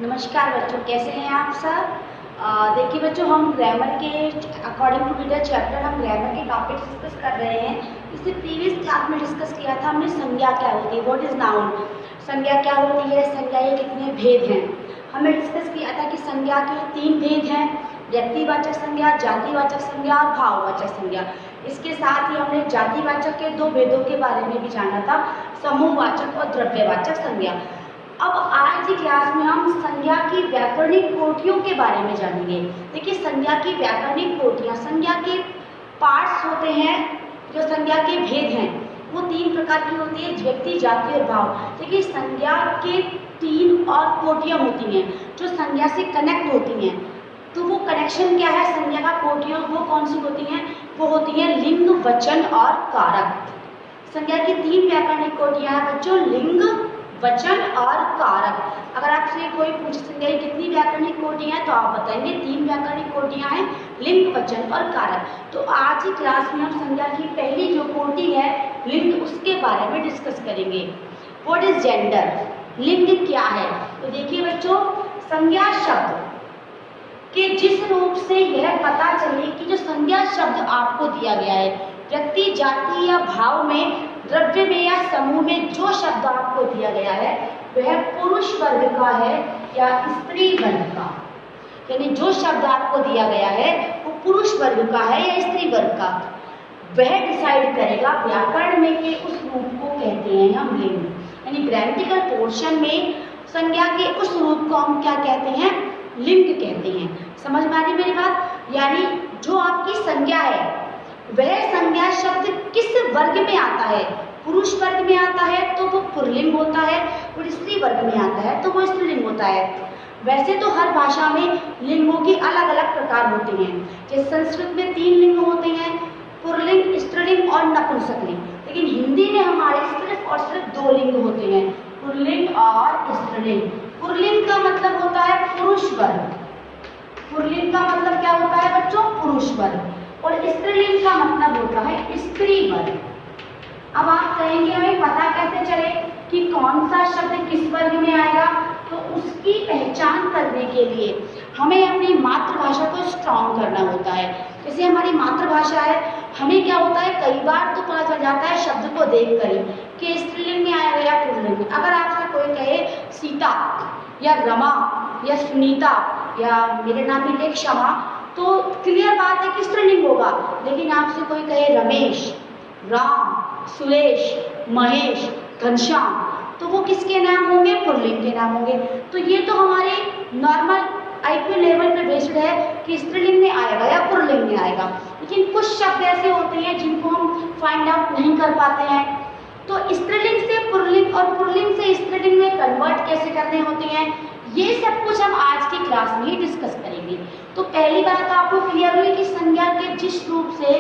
नमस्कार बच्चों, कैसे हैं आप सब। देखिए बच्चों, हम ग्रामर के अकॉर्डिंग टू रीडर चैप्टर हम ग्रामर के टॉपिक्स डिस्कस कर रहे हैं। इससे प्रीवियस क्लास में डिस्कस किया था हमने संज्ञा क्या होती है, व्हाट इज नाउन, संज्ञा क्या होती है, संज्ञा के कितने भेद हैं। हमने डिस्कस किया था कि संज्ञा के 3 भेद हैं, व्यक्तिवाचक संज्ञा, जातिवाचक संज्ञा और भाववाचक संज्ञा। इसके साथ ही हमने जातिवाचक के 2 भेदों के बारे में भी जाना था, समूहवाचक और द्रव्यवाचक संज्ञा। अब आज की क्लास में हम संज्ञा की व्याकरणिक कोटियों के बारे में जानेंगे। देखिए, संज्ञा की व्याकरणिक कोटियाँ, संज्ञा के पार्ट्स होते हैं, जो संज्ञा के भेद हैं वो 3 प्रकार की होती है, व्यक्ति, जाति और भाव। देखिए, संज्ञा के 3 और कोटियाँ होती हैं जो संज्ञा से कनेक्ट होती हैं। तो वो कनेक्शन क्या है संज्ञा का कोटियों, वो कौन सी होती हैं? वो होती हैं लिंग, वचन और कारक। संज्ञा की 3 व्याकरणिक कोटियाँ हैं बच्चों, लिंग, वचन और कारक। अगर आपसे कोई पूछे संज्ञा की कितनी व्याकरणिक कोटियाँ हैं तो आप बताएंगे 3 व्याकरणिक कोटियाँ हैं, लिंग, वचन और कारक। तो आज की क्लास में हम संज्ञा की पहली जो कोटि है लिंग, उसके बारे में डिस्कस करेंगे। व्हाट इज जेंडर, लिंग क्या है? तो देखिए बच्चों, संज्ञा शब्द के जिस रूप से यह पता चले कि जो संज्ञा शब्द आपको दिया गया है, व्यक्ति, जाति या भाव में, द्रव्य में या समूह में जो शब्द आपको दिया गया है वह पुरुष वर्ग का है या स्त्री वर्ग का। यानी जो शब्द आपको दिया गया है वो पुरुष वर्ग का है या स्त्री वर्ग का, वह डिसाइड करेगा व्याकरण में कि उस रूप को कहते हैं हम लिंग। यानी ग्रामेटिकल पोर्शन में संज्ञा के उस रूप को हम क्या कहते हैं? लिंग कहते हैं। समझ में आ रही मेरी बात? यानी जो आपकी संज्ञा है वह संज्ञा शब्द किस वर्ग में आता है? पुरुष वर्ग में आता है तो वो पुल्लिंग होता है, और स्त्री वर्ग में आता है तो वो स्त्रीलिंग होता है। वैसे तो हर भाषा में लिंगों की अलग अलग प्रकार होते हैं। जैसे संस्कृत में 3 लिंग होते हैं, पुल्लिंग, स्त्रीलिंग और नपुंसकलिंग। लेकिन हिंदी में हमारे सिर्फ और सिर्फ 2 लिंग होते हैं, पुल्लिंग और स्त्रीलिंग। पुल्लिंग का मतलब होता है पुरुष वर्ग, पुल्लिंग का मतलब क्या होता है बच्चों? पुरुष वर्ग। और स्त्रीलिंग का मतलब होता है स्त्री वर्ग। अब आप कहेंगे हमें पता कैसे चले कि कौन सा शब्द किस वर्ग में आएगा? तो उसकी पहचान करने के लिए हमें अपनी मातृभाषा को स्ट्रॉन्ग करना होता है। जैसे हमारी मातृभाषा है, हमें क्या होता है कई बार तो पता चल जाता है शब्द को देख कर कि स्त्रीलिंग में आएगा या पुल्लिंग में। अगर आपसे कोई कहे सीता या रमा या सुनीता या मेरे नाम में लेख क्षमा, तो क्लियर बात है कि स्त्रीलिंग होगा। लेकिन आपसे कोई कहे रमेश, राम, सुरेश, महेश, घनश्याम, तो वो किसके नाम होंगे? पुल्लिंग के नाम होंगे। तो ये तो हमारे नॉर्मल आईक्यू लेवल पे बेस्ड है कि स्त्रीलिंग में आएगा या पुल्लिंग में आएगा। लेकिन कुछ शब्द ऐसे होते हैं जिनको हम फाइंड आउट नहीं कर पाते हैं। तो स्त्रीलिंग से पुल्लिंग और पुल्लिंग से स्त्रीलिंग में कन्वर्ट कैसे करने होते हैं, ये सब कुछ हम आज की क्लास में ही डिस्कस करेंगे। तो पहली बात आपको क्लियर हुई कि संज्ञा के जिस रूप से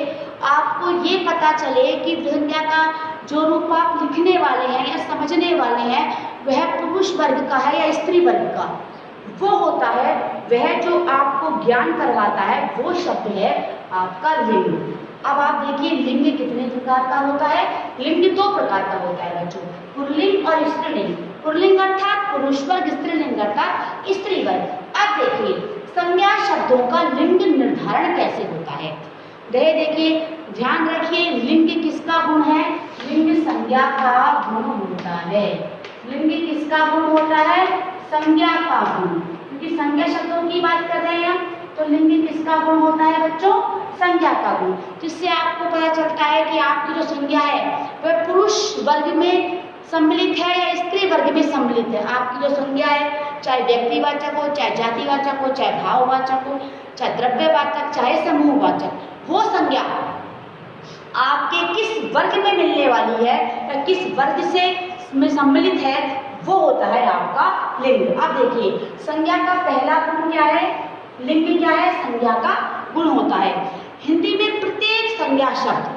आपको ये पता चले कि संज्ञा का जो रूप आप लिखने वाले हैं या समझने वाले हैं वह पुरुष वर्ग का है या स्त्री वर्ग का, वो होता है, वह जो आपको ज्ञान करवाता है वो शब्द है आपका लिंग। अब आप देखिए लिंग कितने प्रकार का होता है? लिंग 2 प्रकार का होता है बच्चों, पुल्लिंग और स्त्रीलिंग। पुल्लिंग अर्थात पुरुष वर्ग, स्त्रीलिंग अर्थात स्त्री वर्ग। अब देखिए संज्ञा शब्दों का लिंग निर्धारण कैसे होता है। देखिए ध्यान रखिए, लिंग किसका गुण है? लिंग संज्ञा का गुण होता है। लिंग किसका गुण होता है? संज्ञा का गुण। क्योंकि संज्ञा शब्दों की बात कर रहे हैं हम, तो लिंग किसका गुण होता है बच्चों? संज्ञा का गुण। जिससे आपको पता चलता है कि आपकी जो संज्ञा है वह पुरुष वर्ग में सम्मिलित है या स्त्री वर्ग में सम्मिलित है। आपकी जो संज्ञा है, चाहे व्यक्तिवाचक हो, चाहे जातिवाचक हो, चाहे भाववाचक हो, चाहे द्रव्यवाचक, चाहे समूहवाचक, वो संज्ञा आपके किस वर्ग में मिलने वाली है या किस वर्ग से में सम्मिलित है, वो होता है आपका लिंग। अब देखिए संज्ञा का पहला गुण क्या है? लिंग क्या है? संज्ञा का गुण होता है। हिंदी में प्रत्येक संज्ञा शब्द,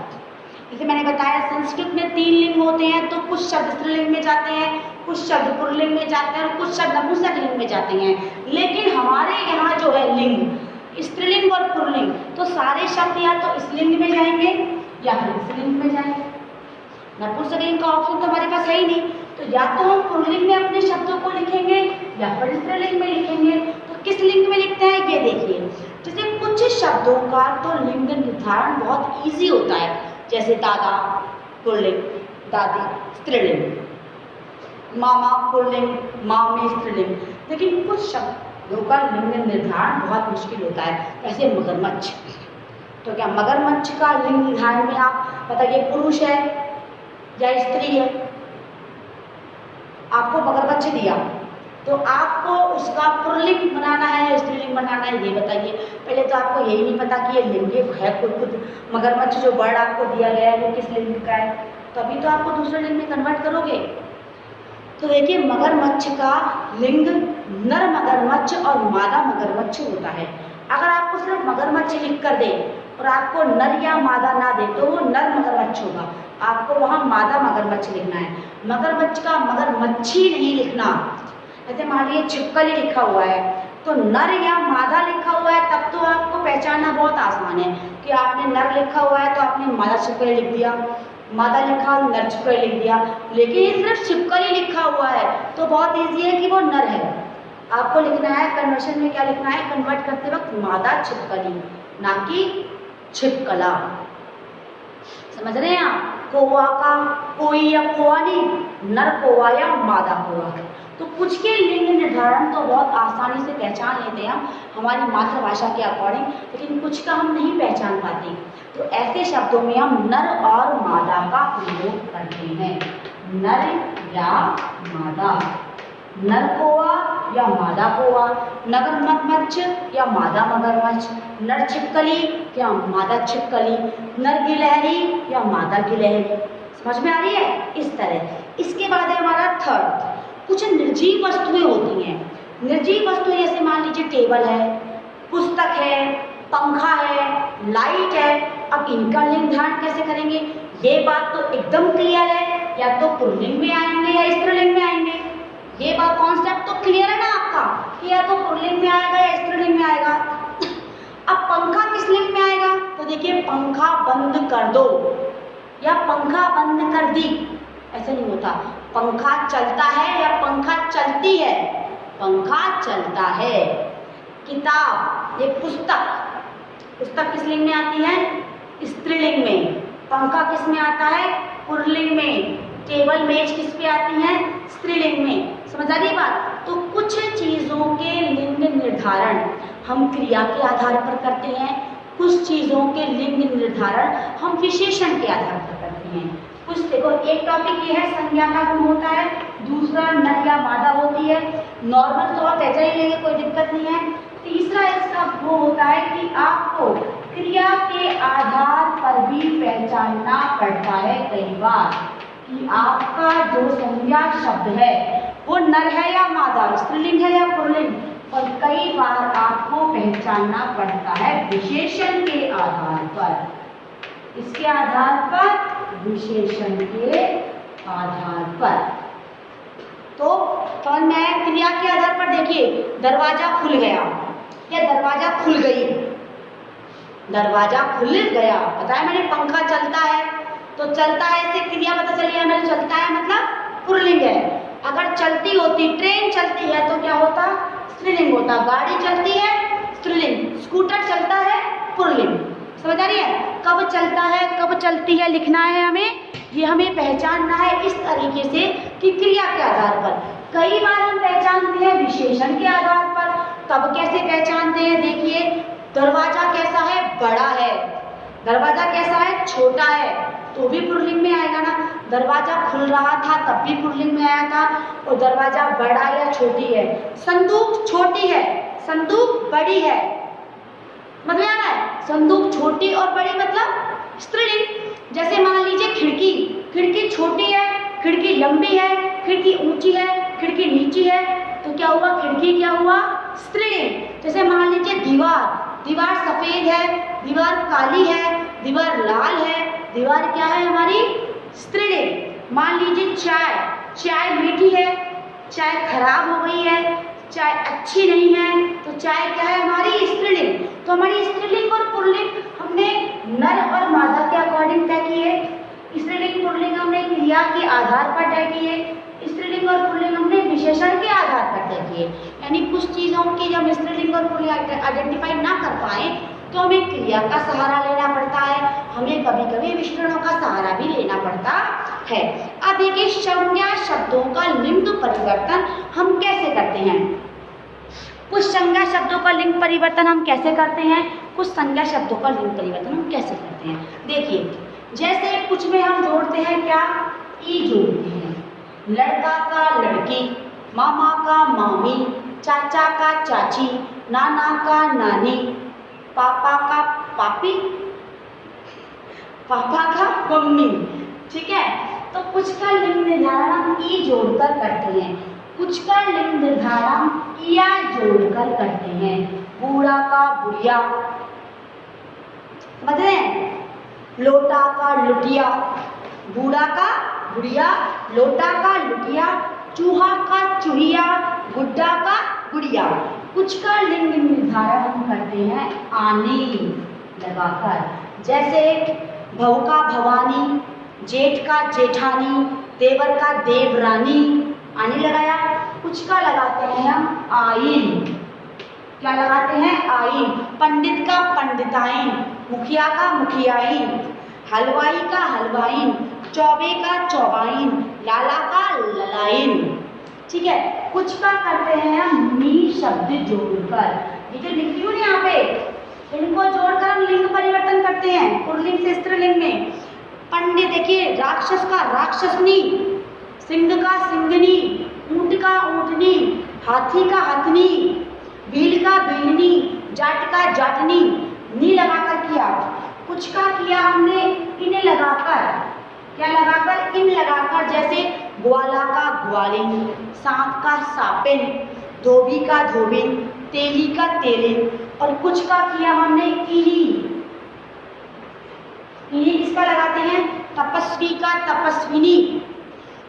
जैसे मैंने बताया संस्कृत में 3 लिंग होते हैं, तो कुछ शब्द स्त्रीलिंग में जाते हैं, कुछ शब्द पुल्लिंग में जाते हैं और कुछ शब्द नपुंसकलिंग में जाते हैं। लेकिन हमारे यहाँ जो है लिंग, स्त्रीलिंग और पुल्लिंग, तो सारे शब्द या तो इस लिंग में जाएंगे या फिर इस लिंग में जाएंगे। नपुंसकलिंग का ऑप्शन तो हमारे पास है ही नहीं, तो तो या तो हम पुल्लिंग में अपने शब्दों को लिखेंगे या फिर स्त्रीलिंग में लिखेंगे। तो किस लिंग में लिखते हैं ये देखिए। जैसे कुछ शब्दों का तो लिंग निर्धारण बहुत इजी होता है, जैसे दादा पुल्लिंग, दादी स्त्रीलिंग, मामा पुल्लिंग, मामी स्त्रीलिंग। लेकिन कुछ शब्दों का लिंग निर्धारण बहुत मुश्किल होता है, जैसे मगरमच्छ। तो क्या मगरमच्छ का लिंग निर्धारण में आप बताइए पुरुष है या स्त्री है? आपको मगरमच्छ दिया तो आपको उसका पुल्लिंग बनाना है या स्त्रीलिंग बनाना है, ये बताइए। पहले तो आपको यही नहीं पता कि ये लिंग है खुद मगरमच्छ जो वर्ड आपको दिया गया है वो किस लिंग का है, तभी तो आपको दूसरे लिंग में कन्वर्ट करोगे। तो देखिए मगरमच्छ का लिंग नर मगरमच्छ और मादा मगरमच्छ होता है। अगर आपको सिर्फ मगरमच्छ लिख कर दे और आपको नर या मादा ना दे तो वो नर मगरमच्छ होगा, आपको वहाँ मादा मगरमच्छ लिखना है। मगरमच्छ का मगरमच्छी नहीं लिखना। जैसे मान लीजिए छिपकली लिखा हुआ है तो नर या मादा लिखा हुआ है तब तो आपको पहचानना बहुत आसान है कि आपने नर लिखा हुआ है तो आपने मादा छिपकली लिख दिया, मादा लिखा और नर छिपकली लिख दिया। लेकिन सिर्फ छिपकली लिखा हुआ है तो बहुत ईजी है कि वो नर है। आपको लिखना है कन्वर्शन में क्या लिखना है, कन्वर्ट करते वक्त मादा छिपकली ना कि छिपकला। समझ रहे हैं आप? कौवा का कोई या कौवा नहीं, नर कौवा या मादा कौवा। तो कुछ के लिंग निर्धारण तो बहुत आसानी से पहचान लेते हैं हम हमारी मातृभाषा के अकॉर्डिंग, लेकिन कुछ का हम नहीं पहचान पाते। तो ऐसे शब्दों में हम नर और मादा का प्रयोग करते हैं। नर या मादा, नर कौवा या मादा कौवा, नर मगरमच्छ या मादा मगरमच्छ, नर छिपकली या मादा छिपकली, नर गिलहरी या मादा गिलहरी। समझ में आ रही है? इस तरह। इसके बाद है हमारा थर्ड, कुछ निर्जीव वस्तुएं होती हैं। निर्जीव वस्तुएं जैसे मान लीजिए टेबल है, पुस्तक है, पंखा है, लाइट है। अब इनका लिंग निर्धारण कैसे करेंगे? ये बात तो एकदम क्लियर है, या तो पुल्लिंग में आएंगे या स्त्रीलिंग में आएंगे। ये बात कॉन्सेप्ट तो क्लियर है ना आपका कि या तो पुल्लिंग में आएगा या स्त्रीलिंग में आएगा। अब पंखा किस लिंग में आएगा? तो देखिए पंखा बंद कर दो या पंखा बंद कर दी, ऐसे नहीं होता। पंखा चलता है या पंखा चलती है? पंखा चलता है। किताब, ये पुस्तक, पुस्तक किस लिंग में आती है? स्त्रीलिंग में। पंखा किस में आता है? पुल्लिंग में। टेबल मेज किस पे आती है? स्त्रीलिंग में। समझ आ रही बात? तो कुछ चीजों के लिंग निर्धारण हम क्रिया के आधार पर करते हैं, कुछ चीजों के लिंग निर्धारण हम विशेषण के आधार पर करते हैं। कुछ देखो, एक टॉपिक ये है संज्ञा का गुण होता है, दूसरा नर या मादा होती है। नॉर्मल तो आप ऐसा ही लेंगे, कोई दिक्कत नहीं है। तीसरा इसका वो होता है कि आपको क्रिया के आधार पर भी पहचानना पड़ता है कई बार कि आपका जो संज्ञा शब्द है वो नर है या मादा, स्त्रीलिंग है या पुल्लिंग। और कई बार आपको पहचानना पड़ता है विशेषण के आधार पर। इसके आधार पर, विशेषण के आधार पर। तो समझ में आया? क्रिया के आधार पर देखिए, दरवाजा खुल गया या दरवाजा खुल गई। दरवाजा खुल गया, बताया मैंने। पंखा चलता है तो चलता है से क्रिया पता चली हमें, चलता है मतलब पुल्लिंग है। अगर चलती होती, ट्रेन चलती है तो क्या होता? स्त्रीलिंग होता। गाड़ी चलती है, स्त्रीलिंग। स्कूटर चलता है, पुल्लिंग। समझ आ रही है? कब चलता है, कब चलती है लिखना है हमें, ये हमें पहचानना है इस तरीके से कि क्रिया के आधार पर। कई बार हम पहचानते हैं विशेषण के आधार पर। तब कैसे पहचानते हैं? देखिए, दरवाजा कैसा है? बड़ा है। दरवाजा कैसा है? छोटा है, तो भी पुल्लिंग में आएगा ना। दरवाजा खुल रहा था तब भी पुल्लिंग में आया था। और दरवाजा बड़ा या छोटी है। संदूक छोटी है, संदूक बड़ी है। मतलब आ रहा है? संदूक छोटी और बड़ी मतलब स्त्रीलिंग। जैसे मान लीजिए खिड़की, खिड़की छोटी है, खिड़की लंबी है, खिड़की ऊंची है, खिड़की नीची है, तो क्या हुआ? खिड़की क्या हुआ? स्त्रीलिंग। जैसे मान लीजिए दीवार, दीवार सफेद है, दीवार काली है, दीवार लाल है, दीवार क्या है हमारी? स्त्रीलिंग। मान लीजिए चाय, चाय मीठी है, चाय खराब हो गई है, चाय अच्छी नहीं है, तो चाय क्या है हमारी? स्त्रीलिंग। तो हमारी स्त्रीलिंग और पुल्लिंग हमने नर और मादा के अकॉर्डिंग तय किए। स्त्रीलिंग पुल्लिंग हमने क्रिया के आधार पर तय किए। क्योंकि जब स्त्रीलिंग और पुल्लिंग आइडेंटिफाई ना कर पाए तो हमें क्रिया का सहारा लेना पड़ता है, हमें कभी कभी विशेषणों का सहारा भी लेना पड़ता है। अब देखिए संज्ञा शब्दों का लिंग परिवर्तन हम कैसे करते हैं। कुछ संज्ञा शब्दों का लिंग परिवर्तन हम कैसे करते हैं, कुछ संज्ञा शब्दों का लिंग परिवर्तन हम कैसे करते हैं। देखिए जैसे कुछ में हम जोड़ते हैं क्या, ई जोड़ते हैं, लड़का का लड़की, मामा का मामी, चाचा का चाची, नाना का नानी, पापा का पापी, पापा का मम्मी। ठीक है, तो कुछ का लिंग निर्धारण हम ई जोड़कर करते हैं, कुछ का लिंग निर्धारण या जोड़कर करते हैं। बूढ़ा का बुढ़िया, समझ रहे हैं, लोटा का लुटिया, बूढ़ा का बुढ़िया, लोटा का लुटिया, चूहा का चूहिया, गुड्डा का गुड़िया। कुछ का लिंग निर्धारण हम करते हैं आने लगाकर, जैसे बहू का भवानी, जेठ का जेठानी, देवर का देवरानी, आने लगाया। कुछ का लगाते हैं हम आइन, क्या लगाते हैं, आइन। पंडित का पंडिताइन, मुखिया का मुखियाइन, हलवाई का हलवाइन, चौबे का चौबाइन, लाला का ललाइन। ठीक है, कुछ का करते हैं हम नी शब्द जोड़कर, ये जो लिखी हुई यहाँ पे, इनको जोड़कर हम लिंग परिवर्तन करते हैं पुल्लिंग से स्त्रीलिंग में। पंडित, देखिए राक्षस का राक्षसनी, सिंह का सिंगनी, ऊंट का ऊंटनी, हाथी का हथनी, भील का भीलनी, जाट का जाटनी, नी लगाकर किया। कुछ का किया हमने इन लगाकर, क्या लगाकर, इन लगाकर, जैसे ग्वाला का ग्वालिन, सांप का सापिन, धोबी का धोबिन, तेली का तेलिन। और कुछ का किया हमने इनी, इनी किसका लगाते हैं, तपस्वी का तपस्विनी,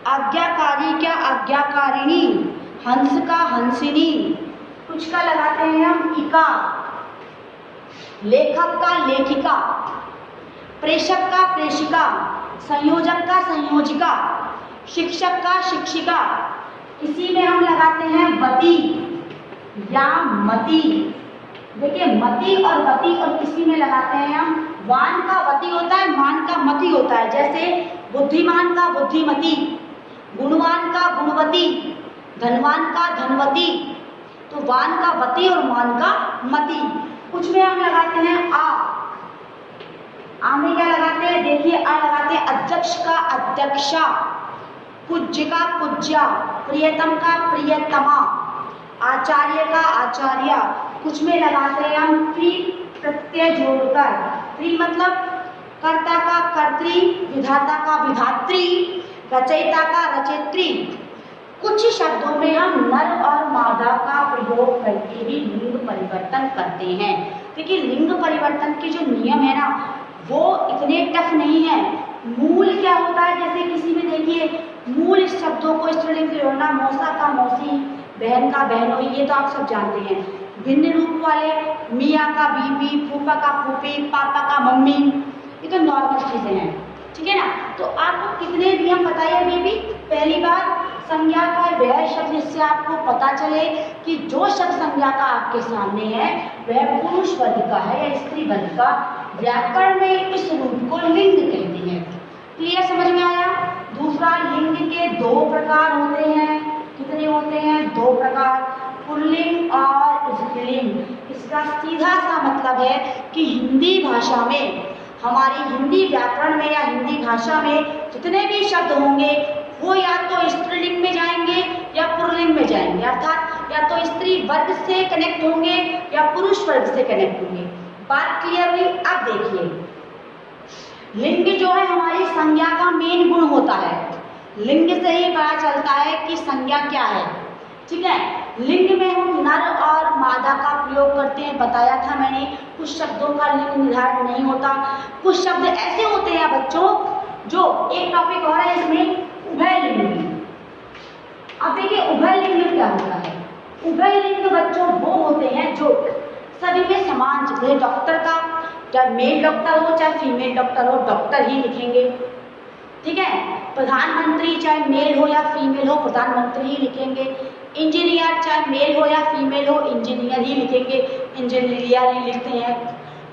आज्ञाकारी क्या आज्ञाकारिणी, हंस का हंसिनी। कुछ का लगाते हैं हम इका, लेखक का लेखिका, प्रेषक का प्रेषिका, संयोजक का संयोजिका, शिक्षक का शिक्षिका। इसी में हम लगाते हैं वती या मति। देखिए मति और वती, और किसी में लगाते हैं हम वान का वती होता है, मान का मति होता है। जैसे बुद्धिमान का बुद्धिमती, गुणवान का गुणवती, धनवान का धनवती। तो वान का वती और मान का मति। कुछ में हम लगाते हैं आ में क्या लगाते हैं, देखिए आ लगाते हैं अध्यक्ष का अध्यक्षा, पूज्य का पूज्या, प्रियतम का प्रियतमा, आचार्य का आचार्य। कुछ में लगाते हैं हम प्री प्रत्यय जोड़कर, प्री मतलब कर्ता का कर्त्री, विधाता का विधात्री, रचयिता का रचयित्री। कुछ शब्दों में हम नर और मादा का प्रयोग करके भी लिंग परिवर्तन करते हैं। देखिए लिंग परिवर्तन के जो नियम है ना, वो इतने टफ नहीं है। मूल क्या होता है, जैसे किसी में देखिए मूल शब्दों को स्त्रीलिंग से जोड़ना, मौसा का मौसी, बहन का बहनोई, ये तो आप सब जानते हैं। भिन्न रूप वाले मियाँ का बीबी, फूफा का फूफी, पापा का मम्मी, ये तो नॉर्मल चीजें हैं। ठीक है ना, तो आपको कितने नियम बताए अभी भी। पहली बात संज्ञा का वह शब्द जिससे आपको पता चले कि जो शब्द संज्ञा का आपके सामने है वह पुरुष वर्ग का है या स्त्री वर्ग का। व्याकरण में इस रूप को लिंग कहते हैं। क्लियर, समझ में आया। दूसरा, लिंग के दो प्रकार होते हैं। कितने होते हैं, दो प्रकार, पुल्लिंग और स्त्रीलिंग। इसका सीधा सा मतलब है कि हिंदी भाषा में, हमारी हिंदी व्याकरण में या हिंदी भाषा में जितने भी शब्द होंगे वो या तो स्त्रीलिंग में जाएंगे या पुल्लिंग में जाएंगे, अर्थात या तो स्त्री वर्ग से कनेक्ट होंगे या पुरुष वर्ग से कनेक्ट होंगे। बात क्लियर हुई। अब देखिए, लिंग जो है हमारी संज्ञा का मेन गुण होता है। लिंग से ही पता चलता है कि संज्ञा क्या है। ठीक है, लिंग में हम नर और मादा का प्रयोग करते हैं, बताया था मैंने। कुछ शब्दों का लिंग निर्धारण नहीं होता। कुछ शब्द ऐसे होते हैं बच्चों, जो एक टॉपिक और है इसमें, उभय लिंग। अब देखिए उभय लिंग क्या होता है। उभय लिंग बच्चों वो होते हैं जो सभी में समान, जैसे डॉक्टर का, चाहे मेल डॉक्टर हो चाहे फीमेल डॉक्टर हो, डॉक्टर ही लिखेंगे। ठीक है, प्रधानमंत्री चाहे मेल हो या फीमेल हो प्रधानमंत्री ही लिखेंगे। इंजीनियर चाहे मेल हो या फीमेल हो इंजीनियर ही लिखेंगे, इंजीनियर ही लिखते हैं।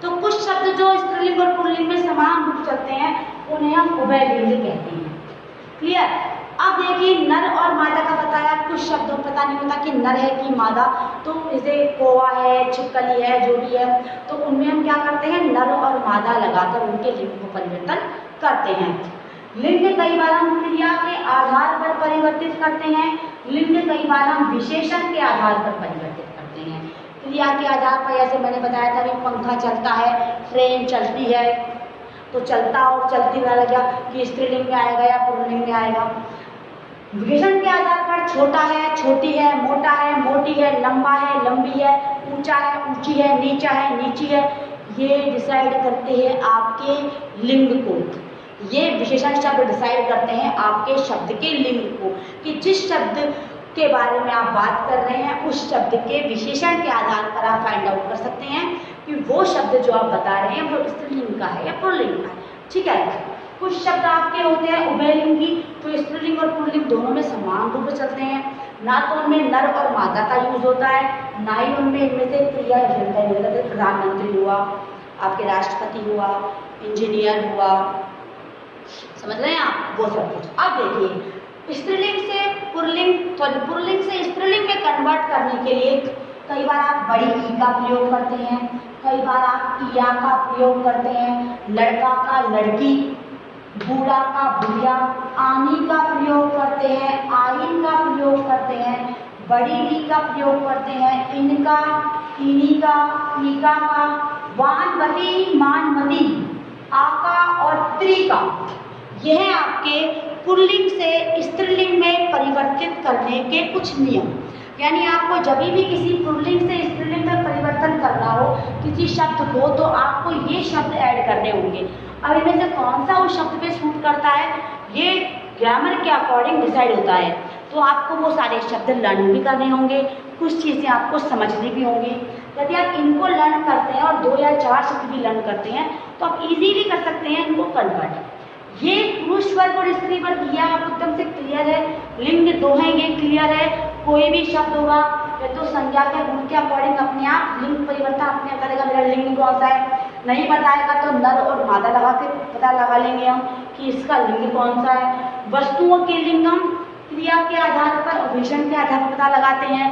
तो कुछ शब्द जो स्त्रीलिंग और पुल्लिंग में समान रूप चलते हैं उन्हें हम उभयलिंग कहते हैं। क्लियर। अब देखिए नर और मादा का बताया, कुछ शब्दों पता नहीं होता कि नर है कि मादा, तो जैसे कौवा है, छिपकली है, जो भी है, तो उनमें हम क्या करते हैं नर और मादा लगाकर उनके लिंग को परिवर्तन करते हैं। लिंग कई बार हम क्रिया के आधार पर परिवर्तित करते हैं, लिंग कई बार हम विशेषण के आधार पर परिवर्तित करते हैं। क्रिया के आधार पर जैसे मैंने बताया था कि पंखा चलता है, ट्रेन चलती है, तो चलता और चलती वाला क्या कि स्त्रीलिंग में आएगा या पुल्लिंग में आएगा। विशेषण के आधार पर छोटा है, छोटी है, मोटा है, मोटी है, लंबा है, लंबी है, ऊंचा है, ऊंची है, नीची है, ये डिसाइड करते हैं आपके लिंग को। ये विशेषण शब्द डिसाइड करते हैं आपके शब्द के लिंग को, कि जिस शब्द के बारे में आप बात कर रहे हैं उस शब्द के विशेषण के आधार पर आप फाइंड आउट कर सकते हैं कि वो शब्द जो आप बता रहे हैं वो स्त्रीलिंग का है या पुल्लिंग का है। ठीक है। कुछ शब्द आपके होते हैं उभयलिंगी, तो स्त्रीलिंग और पुल्लिंग दोनों में समान रूप से चलते हैं, ना तो उनमें नर और मादा का यूज होता है, ना ही उनमें इनमें से क्रिया विशेषण का यूज होता है। प्रधानमंत्री हुआ, आपके राष्ट्रपति हुआ, इंजीनियर हुआ, समझ रहे हैं आप, वो सब कुछ। अब देखिए स्त्रीलिंग से पुल्लिंग से स्त्रीलिंग में कन्वर्ट करने के लिए कई बार आप बड़ी ई का प्रयोग करते हैं, कई बार आप इया का प्रयोग करते हैं, लड़का का लड़की, बूढ़ा का बुढ़िया, आनी का प्रयोग करते हैं, आइन का प्रयोग करते हैं, बड़ी डी का प्रयोग करते हैं, इनका, इनी का, ईका का, वानवती, मानवती, आका और त्रिका। यह आपके पुल्लिंग से स्त्रीलिंग में परिवर्तित करने के कुछ नियम। यानी आपको जब भी किसी पुल्लिंग से स्त्रीलिंग में परिवर्तन करना हो किसी शब्द को, तो आपको ये शब्द ऐड करने होंगे। अब इनमें से कौन सा उस शब्द पे सूट करता है ये ग्रामर के अकॉर्डिंग डिसाइड होता है। तो आपको वो सारे शब्द लर्न भी करने होंगे, कुछ चीज़ें आपको समझनी भी होंगी। यदि आप इनको लर्न करते हैं और 2 या 4 शब्द भी लर्न करते हैं तो आप इजीली कर सकते हैं इनको कन्वर्ट। ये पुरुष वर्ग और स्त्री वर्ग यह आप एकदम से क्लियर है, लिंग 2 है ये क्लियर है। कोई भी शब्द होगा या तो संज्ञा के गुण के अकॉर्डिंग अपने आप लिंग परिवर्तन अपने करेगा, मेरा लिंग कौन सा है, नहीं बताएगा तो नर और मादा लगा के पता लगा लेंगे हम कि इसका लिंग कौन सा है। वस्तुओं के लिंग हम क्रिया के आधार पर और विशेषण के आधार पर पता लगाते हैं।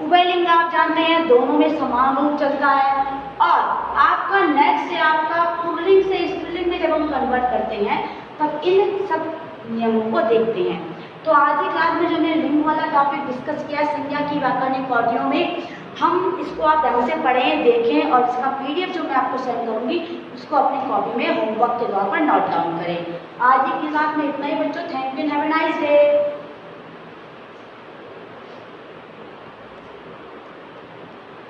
उभयलिंग आप जानते हैं दोनों में समान रूप चलता है। और आपका नेक्स्ट है आपका पुल्लिंग से स्त्रीलिंग में जब हम कन्वर्ट करते हैं तब इन सब नियमों को देखते हैं। तो आज की क्लास में जो मैंने लिंग वाला टॉपिक डिस्कस किया है संज्ञा की व्याकरणिक कॉपियों में, हम इसको आप ढंग से पढ़ें, देखें और इसका PDF जो मैं आपको सेंड करूँगी उसको अपनी कॉपी में होमवर्क के तौर पर नोट डाउन करें। आज की क्लास में इतना ही बच्चों, thank you, have a nice day.